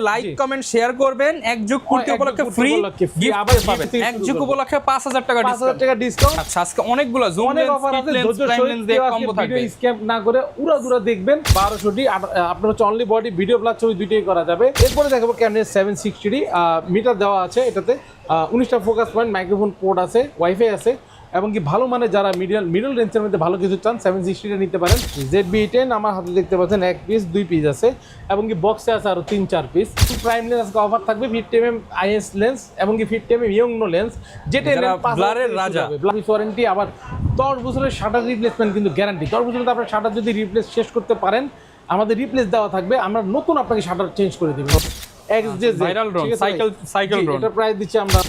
Like comment share করবেন। এক যুগ পূর্তি উপলক্ষে ফ্রি গিফট পাবেন। এক যুগ উপলক্ষে 5000 টাকা ডিসকাউন্ট। আচ্ছা আজকে অনেকগুলো জুম লেন্স, প্রাইম লেন্স দিয়ে কম্বো থাকবে। ভিডিও স্ক্যাপ না করে উড়া দেখবেন 1200টি আপনার হচ্ছে অনলি বডি ভিডিও প্লাস ছবি দুইটাই করা যাবে। এরপরে দেখাবো ক্যানন 760 মিটার দেওয়া আছে, এটাতে 19টা ফোকাস পয়েন্ট, মাইক্রোফোন পোর্ট আছে, ওয়াইফাই আছে এবং কি ভালো মানে যারা মিডল রেঞ্জের মধ্যে ভালো কিছু চান 760টা নিতে পারেন। ZB-10 আমার হাতে দেখতে পাচ্ছেন এক পিস 2 পিস আছে এবং কি বক্সে আছে আরো 3-4 পিস। প্রাইম লেন্স আজকে অফার থাকবে 50mm IS লেন্স এবং কি 50mm ইয়ংনো লেন্স, যেটা ব্লারের রাজা, ব্লারিশ ওয়ারেন্টি, আবার 10 বছরের শাটার রিপ্লেসমেন্ট কিন্তু গ্যারান্টি। 10 বছরের মধ্যে আপনার শাটার যদি রিপ্লেস শেষ করতে পারেন আমাদের রিপ্লেস দেওয়া থাকবে, আমরা নতুন আপনাকে শাটার চেঞ্জ করে দেব। ভাইরাল ড্রোন, সাইকেল ড্রোন, এটা প্রাইস দিচ্ছি আমরা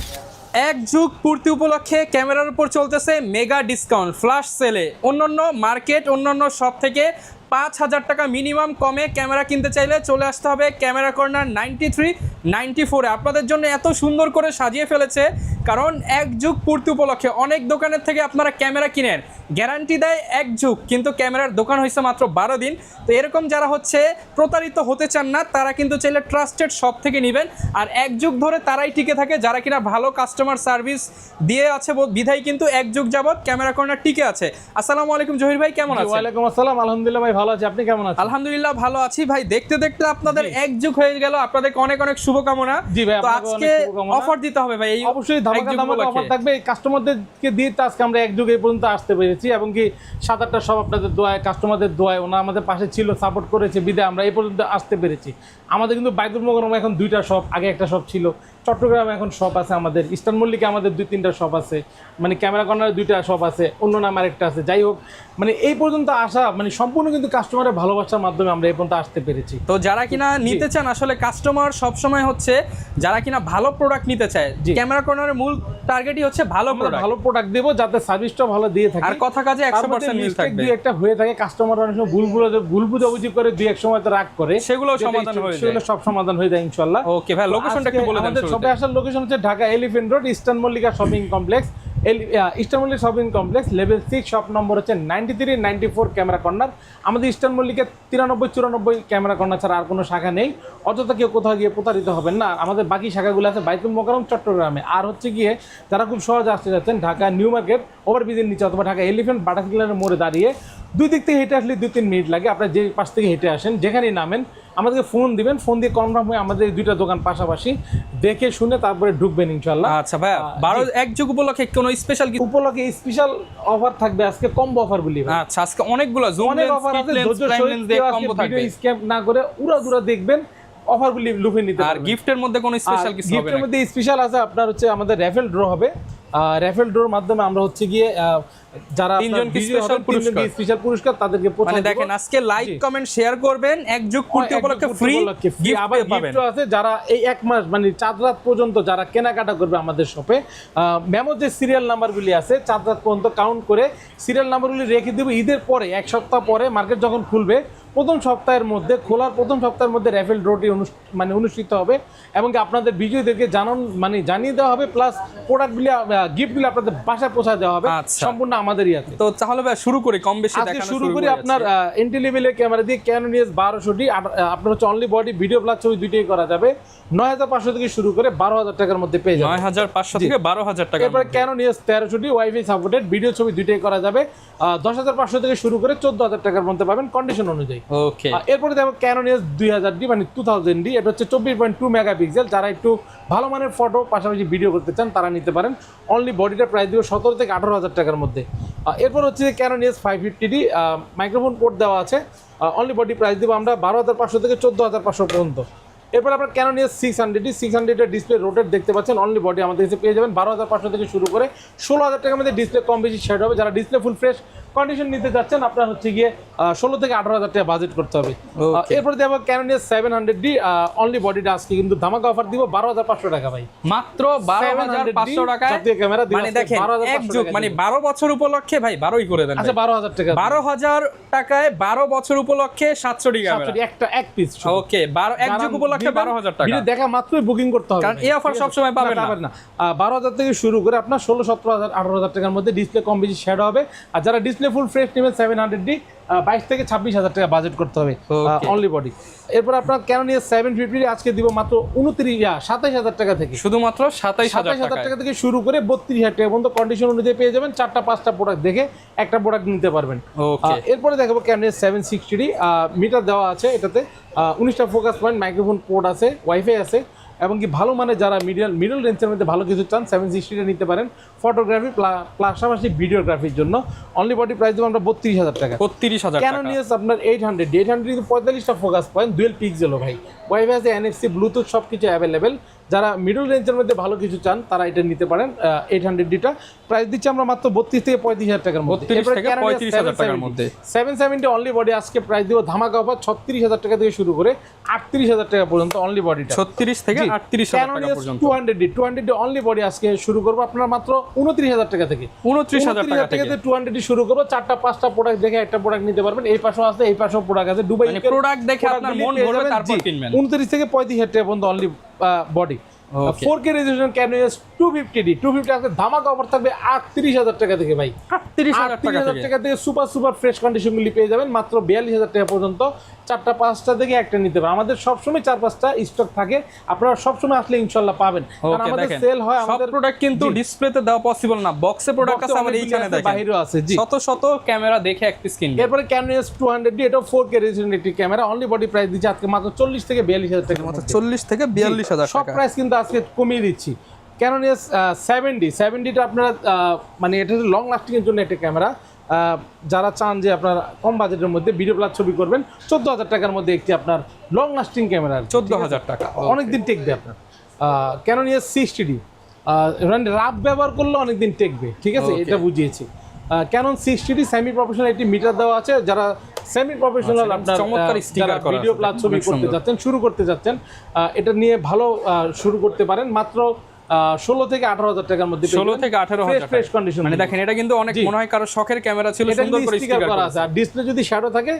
এক যুগ পূর্তি উপলক্ষে ক্যামেরার উপর চলতেছে মেগা ডিসকাউন্ট ফ্ল্যাশ সেলে। অন্যান্য মার্কেট, অন্যান্য সব থেকে 5000 টাকা মিনিমাম কমে ক্যামেরা কিনতে চাইলে চলে আসতে হবে ক্যামেরা কর্নার 93-94-এ। আপনাদের জন্য এত সুন্দর করে সাজিয়ে ফেলেছে কারণ এক যুগ পূর্তি উপলক্ষে অনেক দোকানের থেকে আপনারা ক্যামেরা কিনেন, গ্যারান্টি দেয় এক যুগ, কিন্তু ক্যামেরার দোকান হয়েছে মাত্র 12 দিন। তো এরকম যারা হচ্ছে প্রতারিত হতে চান না তারা কিন্তু চাইলে ট্রাস্টেড শপ থেকে নেবেন। আর এক যুগ ধরে তারাই টিকে থাকে যারা কিনা ভালো কাস্টমার সার্ভিস দিয়ে আছে বিধায় কিন্তু এক যুগ যাবত ক্যামেরা কর্নার টিকে আছে। আসসালামু আলাইকুম জহির ভাই, কেমন আছেন? ওয়ালাইকুম আসসালাম, আলহামদুলিল্লাহ ভাই ভালো আছি, আপনি কেমন আছেন? আলহামদুলিল্লাহ ভালো আছি ভাই। দেখতে দেখতে আপনাদের এক যুগ হয়ে গেল, আপনাদেরকে অনেক অনেক শুভকামনা। জি ভাই, তো আজকে অফার দিতে হবে ভাই, এই অবশ্যই ধামাকা অফার থাকবে। কাস্টমারদেরকে দিয়ে আজকে আমরা এক যুগ এই পর্যন্ত আসতে পেরেছি এবং কি 7-8টা সব আপনাদের দোয়ায়, কাস্টমারদের দোয়ায়, ওনা আমাদের পাশে ছিল, সাপোর্ট করেছে বিদায় আমরা এই পর্যন্ত আসতে পেরেছি। আমাদের কিন্তু বাইতুল মোকাররমে এখন 2টা শপ, আগে একটা শপ ছিল, চট্টগ্রামে এখন শপ আছে আমাদের, ইস্টার্ন মল্লিকে আমাদের 2-3টা শপ আছে, মানে ক্যামেরা কর্নারে 2টা শপ আছে, অন্য নাম আরেকটা আছে। যাই হোক, মানে এই পর্যন্ত আসা মানে সম্পূর্ণ কিন্তু কাস্টমারের ভালোবাসার মাধ্যমে আমরা এই পর্যন্ত আসতে পেরেছি। তো যারা কিনা নিতে চান, আসলে কাস্টমার সবসময় হচ্ছে যারা কিনা ভালো প্রোডাক্ট নিতে চায়, ক্যামেরা কর্নারের মূল টার্গেটই হচ্ছে ভালো প্রোডাক্ট দেব যাতে সার্ভিসটা ভালো দিয়ে থাকে আর কথা কাজে 100% মিল থাকবে। দুই একটা হয়ে থাকে, কাস্টমার অনেক সময় ভুল বুঝাবুঝি করে দুই এক সময় তো রাগ করে, সেগুলো সমাধান হয়ে যায়, সেগুলো সব সমাধান হয়ে যায় ইনশাআল্লাহ। ওকে ভাই, লোকেশনটা একটু বলে দেন। আমাদের শপে আসার লোকেশন হচ্ছে Dhaka elephant road, eastern Mallika shopping complex, eastern Mallika shopping complex level 6, shop number হচ্ছে 93-94 ক্যামেরা কর্নার। আমাদের ইস্টার্ন মল্লিকা 93-94 ক্যামেরা কর্নার ছাড়া আর কোনো শাখা নেই। অযথা কেউ কোথাও গিয়ে প্রতারিত হবেন না। আমাদের বাকি শাখাগুলো আছে বাইতুল মোকাররম, চট্টগ্রামে। আর হচ্ছে গিয়ে যারা খুব সহজে আসতে যাচ্ছেন ঢাকা নিউ মার্কেট ওভারব্রিজের নিচে অথবা ঢাকা এলিফ্যান্ট বাটারফ্লাইয়ের মোড়ে দাঁড়িয়ে 2 দিক থেকে হেঁটে আসলে 2-3 মিনিট লাগে। আপনারা যে পাশ থেকে হেঁটে আসেন, যেখানেই নামেন আমাদেরকে ফোন দিবেন, ফোন দিয়ে কনফার্ম হয়ে আমাদের এই 2টা দোকান পাশাপাশি দেখে শুনে তারপরে ঢুকবেন ইনশাআল্লাহ। আচ্ছা ভাই, 12 এক যুগ উপলক্ষে কোনো স্পেশাল উপলক্ষে স্পেশাল অফার থাকবে আজকে, কম্বো অফার বলি। আচ্ছা আজকে অনেকগুলো জুম লেন্স, অফার আছে, প্রাইম লেন্স দিয়ে কম্বো থাকবে। ভিডিও স্ক্যাপ না করে উড়া দেখবেন, অফারগুলি লুফে নিতে পারবেন। আর গিফটের মধ্যে কোনো স্পেশাল কিছু হবে? গিফটের মধ্যে স্পেশাল আছে আপনার হচ্ছে আমাদের র্যাফেল ড্র হবে। র্যাফেল ড্রোর মাধ্যমে আমরা হচ্ছে গিয়ে যারা 3 জনকে স্পেশাল পুরস্কার তাদেরকে মানে দেখেন আজকে লাইক কমেন্ট শেয়ার করবেন, এক যুগ পূর্তি উপলক্ষে ফ্রি আবার গিফট আছে। যারা এই 1 মাস মানে 4 রাত পর্যন্ত যারা কেনাকাটা করবে আমাদের শপে, মেমো যে সিরিয়াল নাম্বারগুলি আছে 4 রাত পর্যন্ত কাউন্ট করে সিরিয়াল নাম্বারগুলি রেখে দেব। ঈদের পরে 1 সপ্তাহ পরে মার্কেট যখন খুলবে, প্রথম সপ্তাহের মধ্যে, খোলার প্রথম সপ্তাহের মধ্যে র্যাফেল ড্রটি অনুষ্ঠিত হবে এবং আপনাদের বিজয়ীদেরকে জানিয়ে দেওয়া হবে, প্লাস প্রোডাক্টগুলি গিফটগুলি আপনাদের বাসায় পৌঁছে দেওয়া হবে। সম্পূর্ণ আমাদেরই আছে। তো তাহলে ভাই শুরু করি, কম বেশি দেখানো শুরু করি। আপনার এন্ট্রি লেভেলের ক্যামেরা দিয়ে ক্যানন EOS 1200টি আপনার হচ্ছে অনলি বডি ভিডিও প্লাস ছবি দুইটাই করা যাবে। 9500 থেকে শুরু করে 12000 টাকার মধ্যে পেয়ে যাবেন। 9500 থেকে 12000 টাকা। এরপর ক্যানন EOS 1300টি ওয়াইফাই সাপোর্টেড, ভিডিও ছবি দুইটাই করা যাবে। 10500 থেকে শুরু করে 14000 টাকার মধ্যে পাবেন কন্ডিশন অনুযায়ী। ওকে, এরপরে দেখো ক্যানন EOS 2000D মানে 2000D, এটা হচ্ছে 24.2 মেগাপিক্সেল। যারা একটু ভালো মানের ফটো পাশাপাশি ভিডিও করতে চান তারা নিতে পারেন। অনলি বডিটা প্রাইস দিব 17 থেকে 18000 টাকার মধ্যে। এরপর হচ্ছে Canon EOS 550D, microphone port দেওয়া আছে। অনলি বডি প্রাইস দিব আমরা 12500 থেকে 14500 পর্যন্ত। এরপর আপনার ক্যানন EOS 600 ডিসপ্লে রোটেট দেখতে পাচ্ছেন। অনলি বডি আমাদের কাছে পেয়ে যাবেন 12500 থেকে শুরু করে 16000 টাকার মধ্যে। ডিসপ্লে কম বেশি শেড হবে। যারা ডিসপ্লে ফুল ফ্রেশ কন্ডিশন নিতে যাচ্ছেন আপনার হচ্ছে গিয়ে 16 থেকে 18000 টাকা বাজেট করতে হবে। এরপর দেবো ক্যানন EOS 700D, অনলি বডিটা আজকে কিন্তু ধামাকা অফার দিব 12500 টাকা ভাই, মাত্র 12500 টাকায় ক্যামেরা দিব। মানে দেখেন এক যুগ মানে 12 বছর উপলক্ষে ভাই 12ই করে দেন। আচ্ছা 12000 টাকা, 12000 টাকায় 12 বছর উপলক্ষে 700 ক্যামেরা, এক পিস। ওকে, 12 এক যুগ উপলক্ষে 12000 টাকা। ভিডিও দেখা মাত্রই বুকিং করতে হবে, কারণ এই অফার সব সময় পাবেন না। 12000 থেকে শুরু করে আপনার 16, 17000, 18000 টাকার মধ্যে ডিসপ্লে কম বেশি শেড হবে। আর যারা ডিসপ্লে ফুল ফ্রেশ নেবেন 700D, 22 থেকে 26,000 টাকা বাজেট করতে হবে Okay. Only body. এরপর আপনার ক্যানন EOS 750 আজকে দিব মাত্র 27,000 টাকা থেকে, শুধুমাত্র 27,000 27,000 টাকা। টাকা থেকে শুরু করে 32,000 টাকা পর্যন্ত কন্ডিশন অনুযায়ী পেয়ে যাবেন। 4টা-5টা প্রোডাক্ট দেখে একটা প্রোডাক্ট নিতে পারবেন। ওকে, এরপরে দেখাবো ক্যানন EOS 760 মিটার দেওয়া আছে এটাতে, 19টা ফোকাস পয়েন্ট, মাইক্রোফোন পোর্ট আছে, ওয়াইফাই আছে, এবং কি ভালো মানে যারা মিডল রেঞ্জের মধ্যে ভালো কিছু চান 760 নিতে পারেন ফটোগ্রাফি পাশাপাশি ভিডিওগ্রাফির জন্য। অনলি বডি প্রাইস দেবো আমরা 32,000 টাকা। 32,000 ক্যানন টাকা। EOS আপনার 800 কিন্তু 45টা ফোকাস পয়েন্ট, ডুয়েল পিক্সেলও ভাই, ওয়াইফাই আছে, NFC, ব্লুটুথ সব কিছু অ্যাভেলেবেল। যারা মিডল রেঞ্জের মধ্যে ভালো কিছু চান তারা এটা নিতে পারেন। 800 প্রাইস দিচ্ছি আমরা মাত্র 32 থেকে 35,000 টাকার মধ্যে। 32 থেকে 35,000 টাকার মধ্যে। 770 অনলি বডি আজকে প্রাইস দিব ধামাকা অফার 36,000 টাকা থেকে শুরু করে 38,000 টাকা পর্যন্ত অনলি বডিটা। 36 থেকে 38,000 টাকা পর্যন্ত। 200 অনলি বডি আজকে শুরু করবো আপনারা মাত্র 29,000 টাকা থেকে। 29,000 টাকা থেকে 200 শুরু করবো। 4টা-5টা প্রোডাক্ট দেখে একটা প্রোডাক্ট নিতে পারবেন। এই পাশেও আছে, এই পাশেও প্রোডাক্ট আছে। দুবাই মানে প্রোডাক্ট দেখে আপনার মন ভরবে তারপর কিনবেন। 29 থেকে 35,000 টাকা পর্যন্ত only body. Okay. 4K resolution Canon EOS 250 আজকে ধামাকা অফার থাকবে 38,000 টাকা থেকে ভাই। 38,000 টাকা 38,000 থেকে। টাকা থেকে সুপার ফ্রেশ কন্ডিশনগুলি পেয়ে যাবেন মাত্র 42,000 টাকা পর্যন্ত। 4টা-5টা থেকে একটা নিতে পারেন। আমাদের সবসময় 4-5টা স্টক থাকে, আপনারা সবসময় আসলে ইনশাল্লাহ পাবেন, কারণ ওকে, আমাদের দেখেন সেল হয়। সব আমাদের প্রোডাক্ট কিন্তু ডিসপ্লেতে দেওয়া পসিবল না, বক্সে প্রোডাক্ট আছে, আবার এইখানে দেখেন বাইরেও আছে। জি, শত শত ক্যামেরা দেখে এক পিস কিনবেন। এরপরে ক্যানন EOS 200 এটাও 4K রেজোলিউশন একটি ক্যামেরা। অনলি বডি প্রাইস দিচ্ছে আজকে মাত্র 40 থেকে 42,000 টাকা। মাত্র 40 থেকে 42,000 সব টাকা। প্রাইস কিন্তু আজকে কমিয়ে দিচ্ছি। ক্যানন EOS 70টা আপনারা মানে এটা লং লাস্টিং এর জন্য একটা ক্যামেরা। যারা চান যে আপনার কম বাজেটের মধ্যে ভিডিও প্লাস ছবি করবেন, 14,000 টাকার মধ্যে একটি আপনার লং লাস্টিং ক্যামেরা, 14,000 টাকা। অনেকদিন টেকবে আপনার। ক্যানন EOS 60 রাফ ব্যবহার করলে অনেকদিন টেকবে, ঠিক আছে, Okay. এটা বুঝিয়েছি। ক্যানন 60 সেমি প্রফেশনাল একটি মিটার দেওয়া আছে। যারা সেমি প্রফেশনাল আচ্ছা, আপনার চমৎকার sticker যারা করা ভিডিও আছে, প্লাস ছবি অনেক করতে সুন্দর। যাচ্ছেন, শুরু করতে যাচ্ছেন, এটা নিয়ে ভালো শুরু করতে পারেন মাত্র 16 থেকে 18,000 টাকার মধ্যে। 16 থেকে 18,000 ফ্রেশ কন্ডিশন। মানে দেখেন এটা কিন্তু অনেক মনে হয় কারো শখের ক্যামেরা ছিল, এটা সুন্দর করে স্টিকার স্টিকার করা আছে। আর ডিসপ্লে যদি শ্যাডো থাকে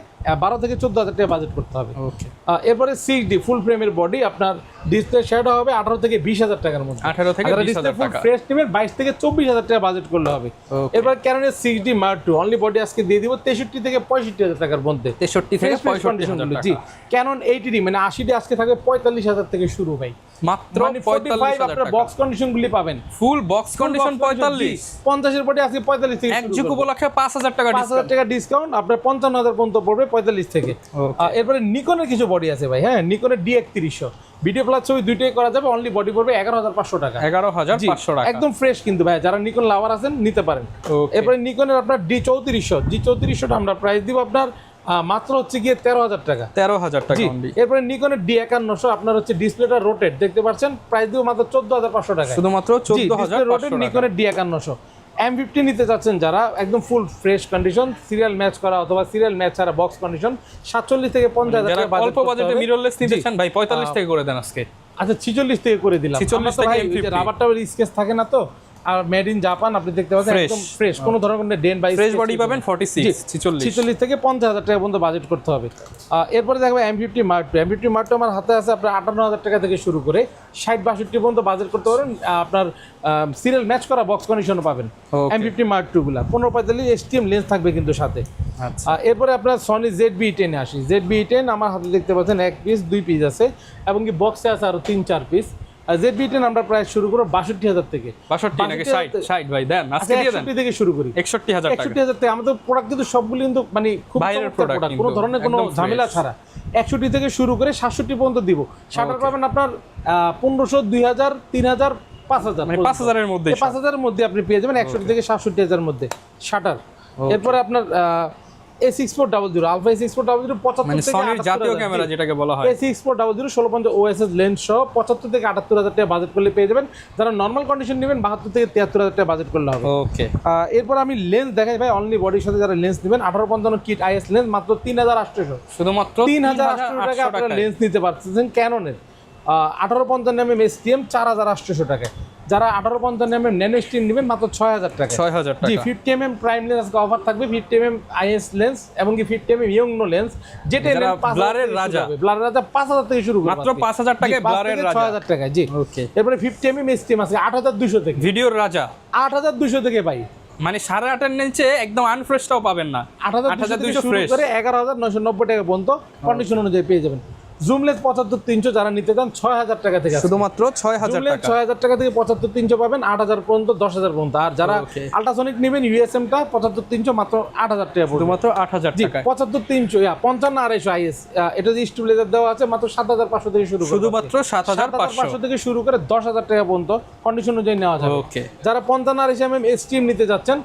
12 থেকে 14,000 টাকা বাজেট করতে হবে। ওকে, এরপরে 6D ফুল ফ্রেমের বডি, আপনার ডিসপ্লে শ্যাডো হবে 18 থেকে 20,000 টাকার মধ্যে। 18 থেকে 20,000 ফুল টাকা। ফ্রেশ নেবেন 22 থেকে 24,000 টাকা বাজেট করলে হবে। Okay. এরপর Canon EOS 6D Mark II only body আজকে দিয়ে দিব 63 থেকে 65,000 টাকার মধ্যে। 63 থেকে 65,000 জি, টাকা। ক্যানন 80D মানে 80D আজকে থাকবে 45,000 থেকে শুরু ভাই। মাত্র মানে 45 45,000 আপনার টাকা। বক্স কন্ডিশনগুলি পাবেন। Full box condition 45। 50 এর বডি আজকে 45 থেকে এক যুগ উপলক্ষে 5,000 টাকা 5,000 ডিসকাউন্ট। টাকা ডিসকাউন্ট, আপনার 55,000 পর্যন্ত পড়বে 45 থেকে। Okay. এরপরে নিকনের কিছু বডি আছে ভাই, হ্যাঁ, নিকনের D3100 ভিডিও প্লাস ছবি দুইটাই করা যাবে। অনলি বডি পড়বে 11,500 টাকা। 11,500 টাকা। একদম ফ্রেশ কিন্তু ভাই, যারা নিকন লাভার আছেন নিতে পারেন। Okay. এরপরে নিকনের আপনার D3400 আমরা প্রাইস দিব আপনার মাত্র হচ্ছে গিয়ে 13,000 টাকা। 13,000 টাকা জি, অনলি। এরপরে নিকনের D5100 আপনার হচ্ছে ডিসপ্লেটা রোটেট দেখতে পাচ্ছেন, প্রাইস দিব মাত্র 14,500 টাকা। শুধুমাত্র 14,500 রোটেট টাকা। নিকনের D5100। M50 নিতে চাচ্ছেন যারা, একদম full fresh condition, serial match করা অথবা সিরিয়াল ম্যাচ ছাড়া বক্স কন্ডিশন, 47 থেকে 50,000 যারা টাকা অল্প বাজেটে মিররলেস নিতে চান ভাই 45 থেকে করে দেন আজকে। আচ্ছা 46 থেকে করে দিলাম। 46 থেকে M50 রাবারটা স্কেচ থাকে না তো, আর মেড ইন জাপান আপনি দেখতে পাচ্ছেন Fresh. একদম ফ্রেশ, কোনো ধরনের ডেন বাই ফ্রেশ বডি পাবেন 46 46 থেকে 50,000 টাকা পর্যন্ত বাজেট করতে হবে। এরপরে দেখবো M50 Mark II। M50 Mark II আমার হাতে আছে আপনার 58,000 টাকা থেকে শুরু করে 60-62 পর্যন্ত বাজেট করতে পারেন। আপনার সিরিয়াল ম্যাচ করা বক্স কন্ডিশনও পাবেন। Okay. M50 Mark II গুলা 1545 STM লেন্স থাকবে কিন্তু সাথে। আচ্ছা, এরপরে আপনার সনি ZB-10 আসি। ZB-10 আমার হাতে দেখতে পাচ্ছেন এক পিস, দুই পিস আছে, এবং কি বক্সে আছে আরো 3-4 পিস। ZB-10 আমরা প্রাইস শুরু করব 62,000 থেকে। 62 নাকি 60 ভাই দেন আজকে দিয়ে দেন 61 থেকে শুরু করি। 61,000 টাকা। 61,000 থেকে আমাদের প্রোডাক্ট কিন্তু সবগুলো কিন্তু মানে খুব বাইরের চমৎকার product প্রোডাক্ট, কিন্তু, কোনো ধরনের কোনো একদম fresh। ঝামেলা ছাড়া 61 থেকে শুরু করে 67 পর্যন্ত দিব। শাটার পাবেন আপনার 1500, 2000, 3000, 5000, মানে 5,000 এর মধ্যে 5,000 এর মধ্যে আপনি পেয়ে যাবেন 61 থেকে 67,000 এর মধ্যে শাটার। এরপরে আপনার A6400 আলফা A6400 75 মানে থেকে সনির 78,000 জাতীয় ক্যামেরা যেটাকে বলা হয়। A6400 1650 OSS লেন্স সহ 75 থেকে 78,000 টাকা বাজেট করলে পেয়ে যাবেন। যারা নর্মাল কন্ডিশন নেবেন 72 থেকে 73,000 টাকা বাজেট করলে হবে। ওকে, এরপর আমি লেন্স দেখাই ভাই, অনলি বডির সাথে যারা লেন্স নেবেন 1855 কিট IS লেন্স মাত্র 3,800, শুধুমাত্র 3,800 টাকা আপনারা লেন্স নিতে পারছেন ক্যাননের। 1855 mm STM 4,800 টাকায়। যারা 1855 mm ন্যানো স্টিম নেবেন মাত্র 6,000 টাকা। 6,000 জি, টাকা। 50 mm প্রাইম লেন্স আজকে অফার থাকবে, 50 mm IS লেন্স এবং কি 50 mm ইয়ংনো লেন্স, যেটা যারা ব্লারের রাজা, ব্লারের রাজা 5,000 থেকে শুরু করবে, মাত্র 5,000 টাকায় ব্লারের রাজা। 6,000 টাকায়। জি, ওকে, এরপরে 50 mm STM আছে 8,200 থেকে, ভিডিওর রাজা 8,200 থেকে ভাই। মানে 8.5-এর নিচে একদম আনফ্রেশটাও পাবেন না। 8,200 শুরু ফ্রেশ। করে 11,990 টাকা পর্যন্ত কন্ডিশন অনুযায়ী পেয়ে যাবেন। জুমলেস 75-300 যারা নিতে চান 6,000 টাকা থেকে আছে। শুধুমাত্র 6,000 টাকা। 6,000 টাকা থেকে 75-300 পাবেন, 8,000 পর্যন্ত, 10,000 পর্যন্ত। আর যারা Okay. আল্ট্রাসনিক নেবেন ইউএসএমটা 75-300 মাত্র 8,000 টাকা পড়বে। শুধুমাত্র 8,000 জি, টাকা। 75-300 55-250 আইএস, এটা যে স্টেবিলাইজার দেওয়া আছে মাত্র 7,500 থেকে শুরু করে। শুধুমাত্র 7,500 থেকে শুরু করে 10,000 টাকা পর্যন্ত কন্ডিশন অনুযায়ী নেওয়া যাবে। ওকে। যারা 55-250 এসটিএম নিতে যাচ্ছেন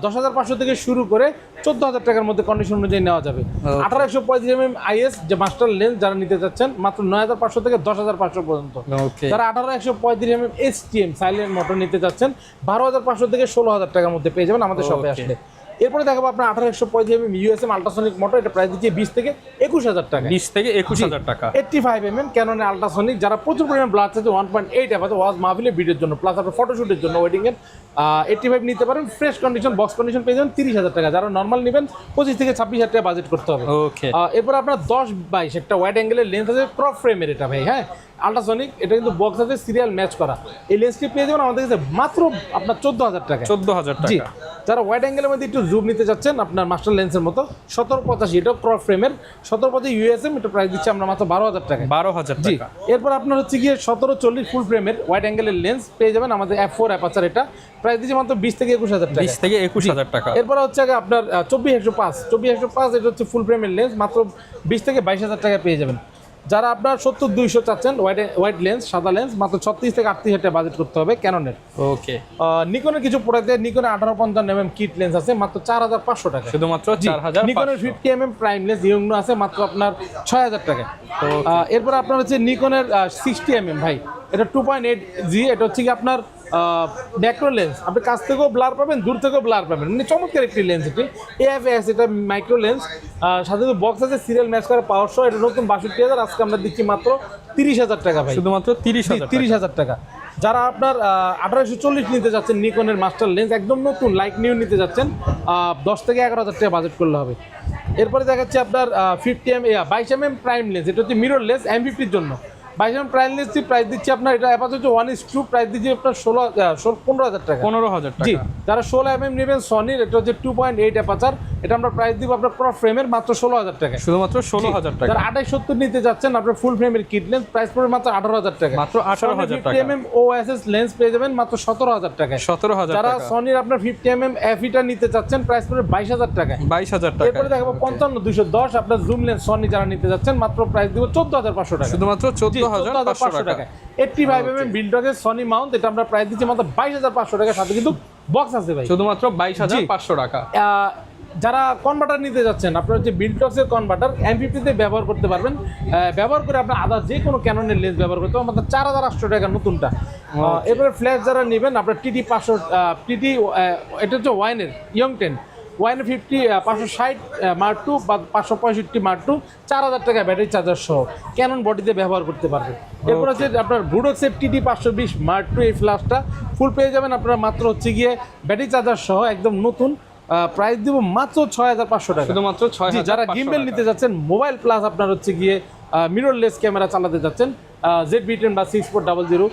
10,500 থেকে শুরু করে 14,000 টাকার মধ্যে কন্ডিশন অনুযায়ী নেওয়া যাবে। 18-135 আইএস যে মাস্টার লেন্স যারা নিতে যাচ্ছেন মাত্র 9,500 থেকে 10,500 পর্যন্ত। ওকে। যারা 18-135 এসটিএম সাইলেন্ট মোটর নিতে যাচ্ছেন 12,500 থেকে 16,000 টাকার মধ্যে পেয়ে যাবেন আমাদের শপে Okay. আসলে। এরপরে দেখাবো আপনার 18-135 ইউএসএম আল্ট্রাসনিক মোটর, এটা প্রাইস দিচ্ছে 20 থেকে 21,000 টাকা। 20 থেকে 21,000 টাকা। 85 ক্যাননের আল্ট্রাসনিক যারা প্রচুর পরিমাণ ব্লাড চাচ্ছে 1.8 আছে ওয়াজ মাহফিলের ভিডিওর জন্য প্লাস আপনার ফটোশুটের জন্য ওয়েডিং এর 85 নিতে পারেন। ফ্রেশ কন্ডিশন বক্স কন্ডিশন পেয়ে যাবেন 30,000 টাকা। যারা নর্মাল নেবেন 25 থেকে 26,000 টাকা বাজেট করতে হবে। ওকে। এরপর আপনার 10-22 একটা ওয়াইড অ্যাঙ্গেলের লেন্স আছে ক্রপ ফ্রেমের, এটা ভাই হ্যাঁ আল্ট্রাসনিক, এটা কিন্তু বক্স আছে সিরিয়াল ম্যাচ করা। এই লেন্সটি পেয়ে যাবেন আমাদের কাছে মাত্র আপনার 14,000 টাকা। 14,000 জি, টাকা। যারা ওয়াইড অ্যাঙ্গেলের মধ্যে একটু জুম নিতে যাচ্ছেন আপনার মাস্টার লেন্সের মতো 17-85, এটা ক্রপ ফ্রেমের 17-85 ইউএসএম, এটা প্রাইস দিচ্ছি আমরা মাত্র 12,000 টাকা। 12,000 জি, টাকা। এরপর আপনার হচ্ছে গিয়ে 17-40 ফুল ফ্রেমের ওয়াইড অ্যাঙ্গেলের লেন্স পেয়ে যাবেন আমাদের F4 অ্যাপাচার, এটা প্রাইস দিচ্ছি মাত্র 20 থেকে 21,000 টাকা। 20 থেকে 21,000 টাকা। এরপর হচ্ছে গিয়ে আপনার 24-105 এটা হচ্ছে ফুল ফ্রেমের লেন্স মাত্র 20 থেকে 22,000 টাকা পেয়ে যাবেন। যারা আপনার 70-200 চাচ্ছেন ওয়াইড লেন্স সাদা লেন্স মাত্র 36 থেকে 38,000 টাকা বাজেট করতে হবে ক্যাননের। ওকে। নিকনের কিছু প্রোডাক্টে নিকনে 18-55 কিট লেন্স আছে মাত্র 4,500 টাকা। শুধুমাত্র 4,500। নিকনের 50 প্রাইম লেন্স ইউনো আছে মাত্র আপনার 6,000 টাকা। এরপর আপনার হচ্ছে নিকনের 60 ভাই, এটা 2.8G, এটা হচ্ছে কি আপনার ম্যাক্রো লেন্স, আপনি কাছ থেকেও ব্লার পাবেন দূর থেকেও ব্লার পাবেন, মানে চমৎকার একটি লেন্স। এটি AFS, এটা মাইক্রো লেন্স, সাথে বক্স আছে সিরিয়াল ম্যাচ করা পাওয়ার সহ, এটা নতুন 62,000, আজকে আমরা দিচ্ছি মাত্র 30,000 টাকা ভাই। শুধুমাত্র 30,000 টাকা। যারা আপনার 1840 নিতে যাচ্ছেন নিকনের মাস্টার লেন্স একদম নতুন লাইক নিউ নিতে যাচ্ছেন 10 থেকে 11,000 টাকা বাজেট করলে হবে। এরপরে দেখাচ্ছি আপনার 22 প্রাইম লেন্স, এটা হচ্ছে মিরর লেন্স M50 জন্য। 22 প্রাইম লেন্সটি প্রাইস দিচ্ছি আপনার, এটা অ্যাপাচ হচ্ছে 1:2, প্রাইস দিচ্ছি আপনার 15,000 টাকা। 15,000 জি, টাকা। যারা 16 নেবেন সনির, এটা হচ্ছে 2.8 অ্যাপাচার, এটা আমরা প্রাইস দিব আপনার ক্রপ ফ্রেমের মাত্র 16,000 টাকা। শুধুমাত্র 16,000 টাকা। যারা 28-70 নিতে যাচ্ছেন আপনার ফুল ফ্রেমের কিট লেন্স প্রাইস পড়বে মাত্র 18,000 টাকা। মাত্র 18,000 টাকা। 50 OSS লেন্স পেয়ে যাবেন মাত্র 17,000 টাকা। 17,000 যারা টাকা। সনির আপনার 50 FE-টা নিতে যাচ্ছেন প্রাইস পড়বে 22,000 টাকা। 22,000 টাকা। এরপরে দেখাবো 55-210 আপনার জুম লেন্স সনি যারা নিতে যাচ্ছেন মাত্র প্রাইস দিব 14,500 টাকা। শুধুমাত্র 14,500 টাকা। 85 বিল্ডকের সনি মাউন্ট, এটা আমরা প্রাইস দিচ্ছি মাত্র 22,500 টাকা, সাথে কিন্তু বক্স আছে ভাই। শুধুমাত্র 22,500 টাকা। যারা কনভার্টার নিতে যাচ্ছেন আপনার হচ্ছে বিল্ডটক্সের কনভার্টার M50 তে ব্যবহার করতে পারবেন, ব্যবহার করে আপনার আদার যে কোনো ক্যাননের লেন্স ব্যবহার করতে পারবেন মাত্র 4,800 টাকা নতুনটা। এরপরে ফ্ল্যাশ যারা নেবেন আপনার TT 500 TT, এটা হচ্ছে ওয়াইনের ইয়ং 10 ওয়াইনের 560 Mark II বা 565 Mark II 4,000 টাকা ব্যাটারি চার্জার সহ ক্যানন বডিতে ব্যবহার করতে পারবেন। এরপর হচ্ছে আপনার বুডক্সের TT 520 Mark II, এই ফ্ল্যাশটা ফুল পেয়ে যাবেন আপনারা মাত্র হচ্ছে গিয়ে ব্যাটারি চার্জার সহ একদম নতুন, প্রাইস দিব মাত্র 6,500 টাকা। শুধুমাত্র 6,500 যারা গিম্বেল নিতে যাচ্ছেন মোবাইল প্লাস আপনার হচ্ছে গিয়ে মিররলেস ক্যামেরা চালাতে যাচ্ছেন ZV-10 বা 6400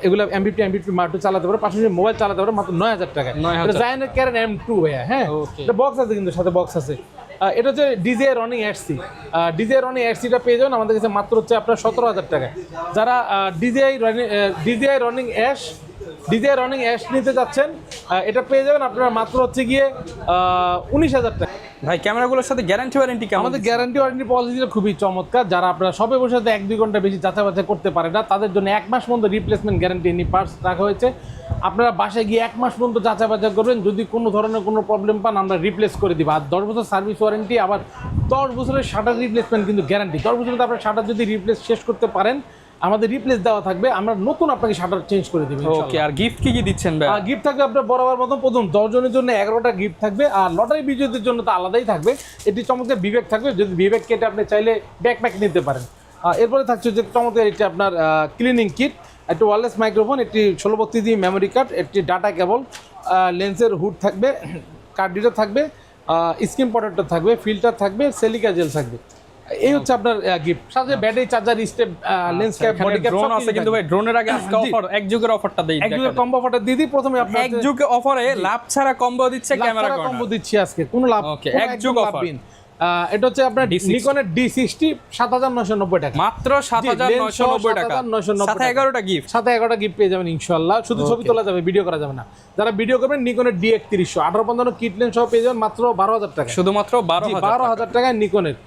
এগুলো M50 Mark II চালাতে পারে, পাশাপাশি মোবাইল চালাতে পারে মাত্র 9,000 টাকা। এটা জায়ান্টের ক্যানন M2 ভাইয়া, হ্যাঁ এটা বক্স আছে কিন্তু সাথে বক্স আছে। এটা হচ্ছে DJI Ronin HC, DJI Ronin HC-টা পেয়ে যাবেন আমাদের কাছে মাত্র হচ্ছে আপনার 17,000 টাকা। যারা DJI Ronin Ash নিতে যাচ্ছেন এটা পেয়ে যাবেন আপনারা মাত্র হচ্ছে গিয়ে 19,000 টাকা। ভাই ক্যামেরাগুলোর সাথে গ্যারান্টি ওয়ারেন্টি কেমন? আমাদের গ্যারান্টি ওয়ারেন্টি পলিসিটা খুবই চমৎকার। যারা আপনারা শপে বসে 1-2 ঘন্টা বেশি যাচাই বাছাই করতে পারে না তাদের জন্য 1 মাস পর্যন্ত রিপ্লেসমেন্ট গ্যারান্টি এনি পার্টস রাখা হয়েছে। আপনারা বাসায় গিয়ে 1 মাস পর্যন্ত যাচাই বাছাই করবেন, যদি কোনো ধরনের কোনো প্রবলেম পান আমরা রিপ্লেস করে দিব। আর 10 বছর সার্ভিস ওয়ারেন্টি, আবার 10 বছরের শাটার রিপ্লেসমেন্ট কিন্তু গ্যারান্টি। 10 বছরের আপনার শাটার যদি রিপ্লেস শেষ করতে পারেন আমাদের রিপ্লেস দেওয়া থাকবে, আমরা নতুন আপনাকে শাটার চেঞ্জ করে দেব। ওকে। আর গিফট কি দিচ্ছেন ভাই? গিফট থাকবে আপনার বরাবর মতো প্রথম 10 জনের জন্য 11টা গিফট থাকবে, আর লটারি বিজয়ীদের জন্য তো আলাদাই থাকবে। এটি চমৎকার বিবেক থাকবে, যদি বিবেক কেটে আপনি চাইলে ব্যাকপ্যাক নিতে পারেন। এরপরে থাকছে যে চমৎকার এটি আপনার ক্লিনিং কিট, একটি ওয়্যারলেস মাইক্রোফোন, একটি 1632 মেমোরি কার্ড, একটি ডাটা কেবল, লেন্সের হুড থাকবে, কার্ড রিডার থাকবে, স্ক্রিন প্রোটেক্টর থাকবে, ফিল্টার থাকবে, সিলিকা জেল থাকবে। এই হচ্ছে আপনার গিফট, সাথে battery charger step lens cap body cap drone আছে কিন্তু ভাই, ড্রোনের আগে আজকে অফার এক যুগের অফারটা দেই, এক যুগের কম্বো অফারটা দিয়ে দিই প্রথমে আপনার এক যুগে অফারে লাভ ছাড়া কম্বো দিচ্ছে ক্যামেরা কম্বো দিচ্ছি আজকে, কোনো লাভ ওকে, কোনো এক একদম যুগ লাভ অফার। বিন। এটা হচ্ছে আপনার নিকনের D60 7990 টাকা, মাত্র 7990 টাকা, 7990 সাথে 11টা গিফট, সাথে 11টা গিফট পেয়ে যাবেন ইনশাআল্লাহ। শুধু ছবি তোলা যাবে, ভিডিও করা যাবে না। যারা ভিডিও করবেন নিকনের D3100 1855 কিট লেন্স সহ পেয়ে যাবেন মাত্র 12000 টাকা, শুধুমাত্র 12000 টাকায় নিকনের।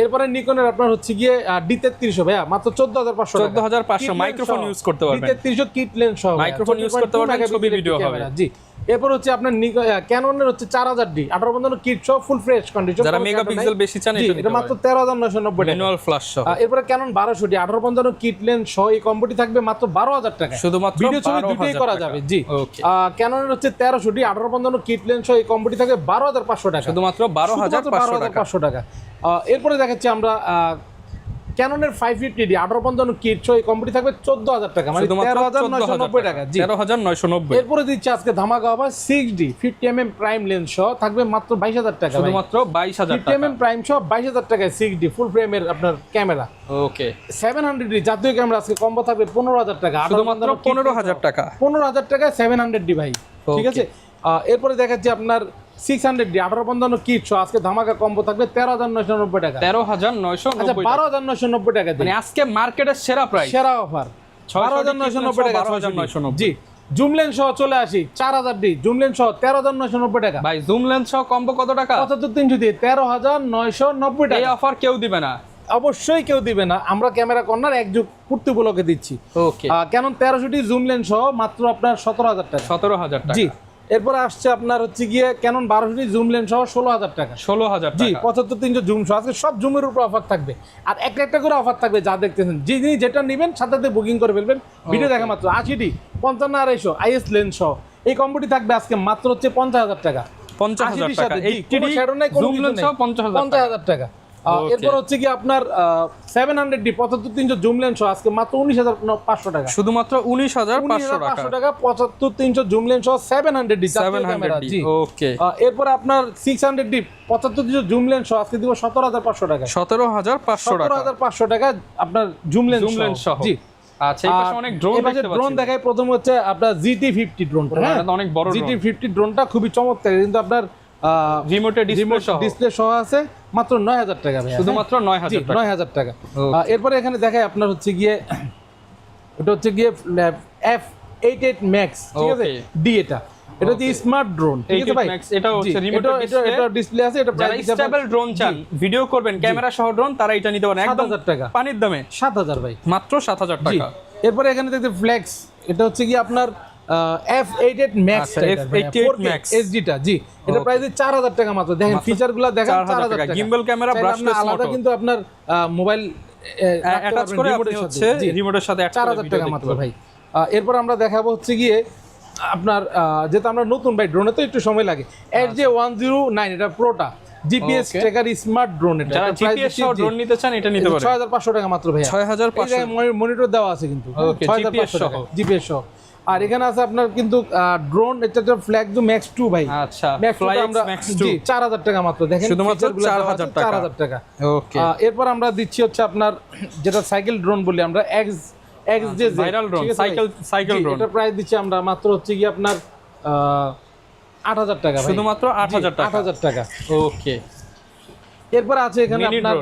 এরপরে নিকনের আপনার হচ্ছে গিয়ে D3300 ভাইয়া মাত্র 14500 টাকা, 14500 মাইক্রোফোন ইউজ করতে পারবেন, D3300 কিট লেন্স সহ মাইক্রোফোন ইউজ করতে পারবেন, ছবি ভিডিও হবে। জি, এরপর হচ্ছে আপনার ক্যাননের হচ্ছে 4000D 1855 কিট সহ ফুল ফ্রেশ কন্ডিশন, যারা মেগাপিক্সেল বেশি চান এটা মাত্র 13990 টাকা, ম্যানুয়াল ফ্ল্যাশ সহ। এরপরে ক্যানন 1200D 1855 কিট লেন্স সহ এই কম্বোটি থাকবে মাত্র 12000 টাকা, শুধুমাত্র ভিডিও ছবি 12000 দুটোই করা টাকা। যাবে। জি, ওকে, ক্যাননের হচ্ছে 1300D 1855 কিট লেন্স সহ এই কম্বোটি থাকবে 12500 টাকা, শুধুমাত্র 12500 টাকা। 12500 টাকা। এরপরে দেখাচ্ছি আমরা ক্যাননের 550D 1855 কিট সহ এই কম্বোটি থাকবে 14000 টাকা, মানে 13990 টাকা। জি, 13990। এরপরে দিচ্ছি আজকে ধামাকা offer 6D 50mm prime lens সহ থাকবে মাত্র 22000 টাকা, শুধুমাত্র 22000 টাকা, 50mm প্রাইম সহ 22000 টাকায় 6D ফুল ফ্রেমের আপনার ক্যামেরা। ওকে, 700D জাতীয় ক্যামেরা আজকে কম্বো থাকবে 15000 টাকা, শুধুমাত্র 15000 টাকা, 15000 টাকায় 700D ভাই, ঠিক আছে। এরপরে দেখাচ্ছি আপনার 600D 1855 কিট সহ আজকে ধামাকা কম্বো থাকবে 13990 টাকা, 13990 আচ্ছা টাকা, 12990 টাকা মানে আজকে মার্কেটের সেরা প্রাইস, সেরা অফার 12990 টাকা। 12990। জি, জুম লেন্স সহ চলে আসি 4000D জুম লেন্স সহ 13990 টাকা, ভাই জুম লেন্স সহ কম্বো কত টাকা? 75300 দিয়ে 13990 এই টাকা। অফার কেউ দিবে না, অবশ্যই কেউ দিবে না, আমরা ক্যামেরা কর্নার এক যুগ পূর্তি উপলক্ষে দিচ্ছি। ওকে, ক্যানন 1300D জুম লেন্স সহ মাত্র আপনার 17000 টাকা, 17000 টাকা। জি। এরপরে আসছে আপনার হচ্ছে গিয়ে ক্যানন 1200D জুম লেন্স সহ 16000 টাকা, 16000 জি। টাকা। 75300 জুম সহ আজকে সব জুমের উপর অফার থাকবে, আর একটা একটা করে অফার থাকবে যা দেখতেছেন। যিনি যেটা নেবেন সাথে সাথে বুকিং করে ফেলবেন, ভিডিও দেখা মাত্র। 80D 55-250 IS লেন্স সহ এই কম্বোটি থাকবে আজকে মাত্র হচ্ছে 50000 টাকা, 50000 টাকা। 80D জুম লেন্স সহ 50000 টাকা। এরপর হচ্ছে কি আপনার 700D 75300 জুম লেন্স সহ আজকে মাত্র 19500 টাকা, শুধুমাত্র 19500 টাকা, 19500 টাকা 75300 জুম লেন্স সহ 700D ক্যামেরা। 700D। জি, ওকে, এরপর আপনার 600D 75300 জুম লেন্স সহ আজকে দিব 17500 টাকা, 17500 টাকা, 17500 টাকা আপনার জুম লেন্স সহ। জি। আচ্ছা, এই পাশে অনেক ড্রোন দেখতে পাচ্ছি। ড্রোন দেখাই, প্রথম হচ্ছে আপনার GT50 ড্রোনটা, হ্যাঁ এটা তো অনেক বড় ড্রোন। GT50 ড্রোনটা খুবই চমৎকার, কিন্তু আপনার রিমোটে ডিসপ্লে সহ, ডিসপ্লে সহ আছে মাত্র 9000 টাকা ভাই, শুধুমাত্র 9000 টাকা। 9000 টাকা। এরপরে এখানে দেখাই আপনার হচ্ছে গিয়ে এটা হচ্ছে গিয়ে F88 Max, ঠিক আছে, ডি এটা হচ্ছে স্মার্ট ড্রোন, ঠিক আছে ভাই। এটা হচ্ছে রিমোটে ডিসপ্লে, এটা ডিসপ্লে আছে, এটা যারা প্রাইস স্টেবল ড্রোন চান, ভিডিও করবেন ক্যামেরা সহ ড্রোন, তারা এটা নিতে পারেন একদম 7000 টাকা, পানির দামে, 7000 ভাই, মাত্র 7000 জি। টাকা। এরপরে এখানে দেখতে ফ্লেক্স, এটা হচ্ছে কি আপনার F88 Max, আচ্ছা, F88 Max SG-টা, জি। এটা প্রাইস 4000 টাকা মাত্র। দেখেন ফিচারগুলো দেখেন, 4000 টাকা। গিম্বল ক্যামেরা, ব্রাশলেস আলাদা মোটর, কিন্তু আপনার মোবাইল অ্যাটাচ করে আপনি হচ্ছে রিমোটের সাথে 4000 টাকা মাত্র ভাই। এরপর আমরা দেখাবো হচ্ছে গিয়ে আপনার যেটা আমরা নতুন ভাই, ড্রোনে তো একটু সময় লাগে, HJ109 এটা প্রোটা জিপিএস ট্র্যাকার স্মার্ট ড্রোন, এটা যারা জিপিএস সহ ড্রোন নিতে চান এটা নিতে পারেন, 6500 টাকা মাত্র ভাই, 6500 মনিটর দেওয়া আছে কিন্তু, ওকে, জিপিএস সহ, জিপিএস সহ। আর এখানে আছে আপনার কিন্তু ড্রোন, এটা ফ্ল্যাগজু ম্যাক্স 2 ভাই, আচ্ছা, ম্যাক্স ফ্লাই আমরা ম্যাক্স জি 2 4000 টাকা মাত্র। দেখেন শুধুমাত্র 4000 টাকা, 4000 টাকা। ওকে, এরপর আমরা দিচ্ছি হচ্ছে আপনার যেটা সাইকেল ড্রোন বলি আমরা, XJZ viral drone, cycle drone, এটা প্রাইস দিচ্ছি আমরা মাত্র হচ্ছে কি আপনার 8000 টাকা ভাই, শুধুমাত্র 8000 টাকা, 8000 টাকা। ওকে। এরপর আছে এখানে আপনার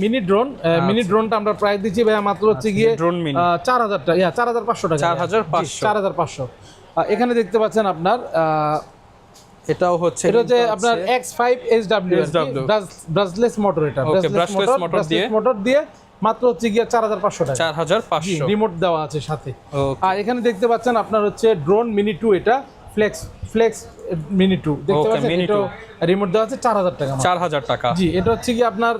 মিনি ড্রোনটা আমরা প্রাইস দিচ্ছি ভাই মাত্র হচ্ছে গিয়ে ড্রোন মিনি 4000 টাকা, 4500 টাকা, 4500। এখানে দেখতে পাচ্ছেন আপনার এটাও হচ্ছে, এটা হচ্ছে আপনার X5SW ব্রাশলেস মোটর, এটা ব্রাশলেস মোটর দিয়ে মাত্র হচ্ছে গিয়ে 4500 টাকা, 4500, রিমোট দেওয়া আছে সাথে। আর এখানে দেখতে পাচ্ছেন আপনার হচ্ছে ড্রোন মিনি 2, এটা ফ্লেক্স মিনি 2 দেখতে পাচ্ছেন, এটা রিমোট দেওয়া আছে 4000 টাকা, 4000 টাকা, জি। এটা হচ্ছে কি আপনার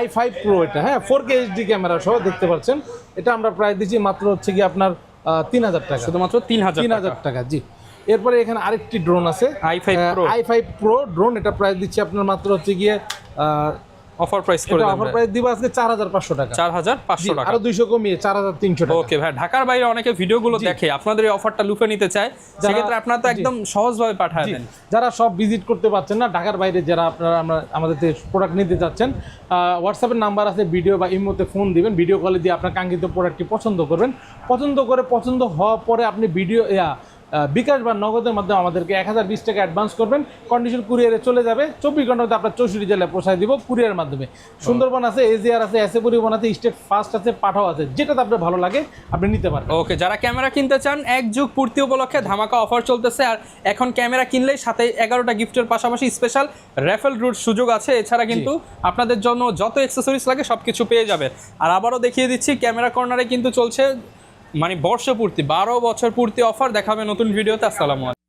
i5 Pro, এটা হ্যাঁ 4K HD ক্যামেরা সহ দেখতে পাচ্ছেন, এটা আমরা প্রাইস দিচ্ছি মাত্র হচ্ছে কি আপনার 3000 টাকা, শুধুমাত্র 3000 টাকা, জি। এরপরে এখানে আরেকটি ড্রোন আছে i5 Pro ড্রোন, এটা প্রাইস দিচ্ছি আপনার মাত্র হচ্ছে গিয়ে অফার প্রাইস করে এটা দেন অফার ভাই। প্রাইস দিব আজকে 4500 টাকা। 4500 টাকা। আরো 200 কমিয়ে 4300 টাকা। ওকে ভাই, ঢাকার বাইরে অনেকে ভিডিওগুলো দেখে আপনাদের এই অফারটা লুফে নিতে চায়, সেক্ষেত্রে আপনারা তো একদম সহজভাবে পাঠায় দেন। যারা সব ভিজিট করতে পারছেন না, ঢাকার বাইরে যারা আপনারা আমাদের থেকে প্রোডাক্ট নিতে যাচ্ছেন, হোয়াটসঅ্যাপের নাম্বার আছে, ভিডিও বা ইমোতে ফোন দিবেন, ভিডিও কলে দিয়ে আপনার কাঙ্ক্ষিত প্রোডাক্টটি পছন্দ করবেন। পছন্দ হওয়ার পরে আপনি বিকাশ বা নগদের মাধ্যমে আমাদেরকে 1020 টাকা অ্যাডভান্স করবেন, কন্ডিশন কুরিয়ারে চলে যাবে। 24 ঘন্টার মধ্যে আপনার 64 জেলায় পৌঁছায় দিব কুরিয়ারের মাধ্যমে। সুন্দরবন আছে, এজিআর আছে, এসএ পরিবহন আছে, স্টেট ফাস্ট আছে, পাঠাও আছে, যেটাতে আপনার ভালো লাগে আপনি নিতে পারবেন। ওকে, যারা ক্যামেরা কিনতে চান, এক যুগ পূর্তি উপলক্ষে ধামাকা অফার চলতেছে। আর এখন ক্যামেরা কিনলেই সাথে 11টা গিফটের পাশাপাশি স্পেশাল র্যাফেল রুট সুযোগ আছে। এছাড়া কিন্তু আপনাদের জন্য যত অ্যাক্সেসরিজ লাগে সবকিছু পেয়ে যাবে। আর আবারও দেখিয়ে দিচ্ছি, ক্যামেরা কর্নারে কিন্তু চলছে মানে বর্ষপূর্তি 12 বছর পূর্তি অফার। দেখাবে নতুন ভিডিওতে। আসসালামু আলাইকুম।